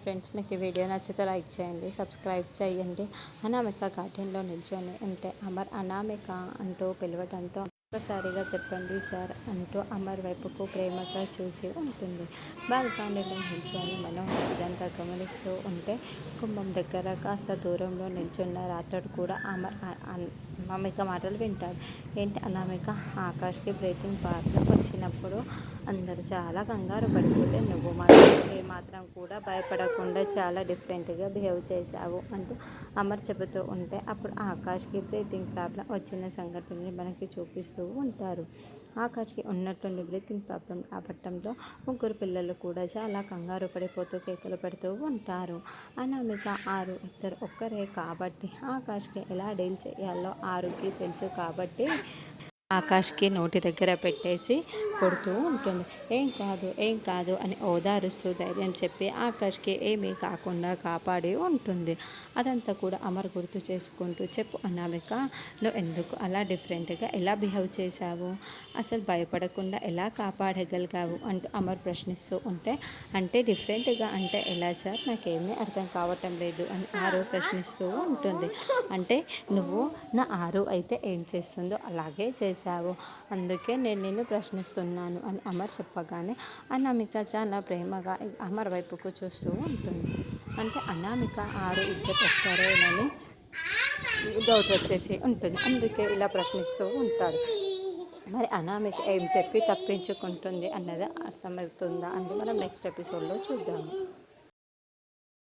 Friends, మీకు ఈ video నచ్చితే లైక్ చేయండి, సబ్స్క్రైబ్ చేయండి. అనామిక గార్డెన్లో నిల్చొని ఉంటే అమర్ అనామిక అంటూ పిలవడంతో ఒక్కసారిగా చెప్పండి సార్ అంటూ అమర్ వైపుకు ప్రేమగా చూసి ఉంటుంది. బాల్కనీలో నిల్చొని మనం ఇదంతా గమనిస్తూ ఉంటే కుంభం దగ్గర కాస్త దూరంలో నిల్చున్న రాతడు కూడా అనామిక మాటలు వింటాడు. ఏంటి అనామిక, ఆకాష్కి బ్రీతింగ్ ప్రాబ్లం వచ్చినప్పుడు అందరూ చాలా కంగారు పడిపోతే నువ్వు మాత్రం మాత్రం కూడా భయపడకుండా చాలా డిఫరెంట్గా బిహేవ్ చేశావు అంటూ అమర్ చెబుతూ ఉంటే అప్పుడు ఆకాష్కి బ్రీతింగ్ ప్రాబ్లం వచ్చిన సంఘటనని మనకి చూపిస్తూ ఉంటారు. ఆకాష్కి ఉన్నట్టుండి బ్రీతింగ్ ప్రాబ్లం రావటంతో ముగ్గురు పిల్లలు కూడా చాలా కంగారు పడిపోతూ కేకలు పెడుతూ ఉంటారు. అనామిక ఆరు ఇద్దరు ఒక్కరే కాబట్టి ఆకాష్కి ఎలా డీల్ చేయాలో ఆరుకి తెలుసు కాబట్టి ఆకాష్కి నోటి దగ్గర పెట్టేసి కొడుతూ ఉంటుంది. ఏం కాదు అని ఓదారుస్తూ ధైర్యం చెప్పి ఆకాష్కి ఏమీ కాకుండా కాపాడి ఉంటుంది. అదంతా కూడా అమర్ గుర్తు చేసుకుంటూ, చెప్పు అనామిక, నువ్వు ఎందుకు అలా డిఫరెంట్గా ఎలా బిహేవ్ చేశావు, అసలు భయపడకుండా ఎలా కాపాడగలిగావు అంటూ అమర్ ప్రశ్నిస్తూ ఉంటే, అంటే డిఫరెంట్గా అంటే ఎలా సార్, నాకేమీ అర్థం కావటం లేదు అని ఆరు ప్రశ్నిస్తూ ఉంటుంది. అంటే నువ్వు నా ఆరు అయితే ఏం చేస్తుందో అలాగే చేశావు, అందుకే నేను నిన్ను ప్రశ్నిస్తున్నాను అని అమర్ చెప్పగానే అనామిక చాలా ప్రేమగా అమర్ వైపుకు చూస్తూ ఉంటుంది. అంటే అనామిక ఆరు ఇద్దరు ఒక్కరేనని డౌట్ వచ్చేసి ఉంటుంది, అందుకే ఇలా ప్రశ్నిస్తూ ఉంటాడు. మరి అనామిక ఏం చెప్పి తప్పించుకుంటుంది అన్నది అర్థమవుతుందా అంటే మనం నెక్స్ట్ ఎపిసోడ్లో చూద్దాము.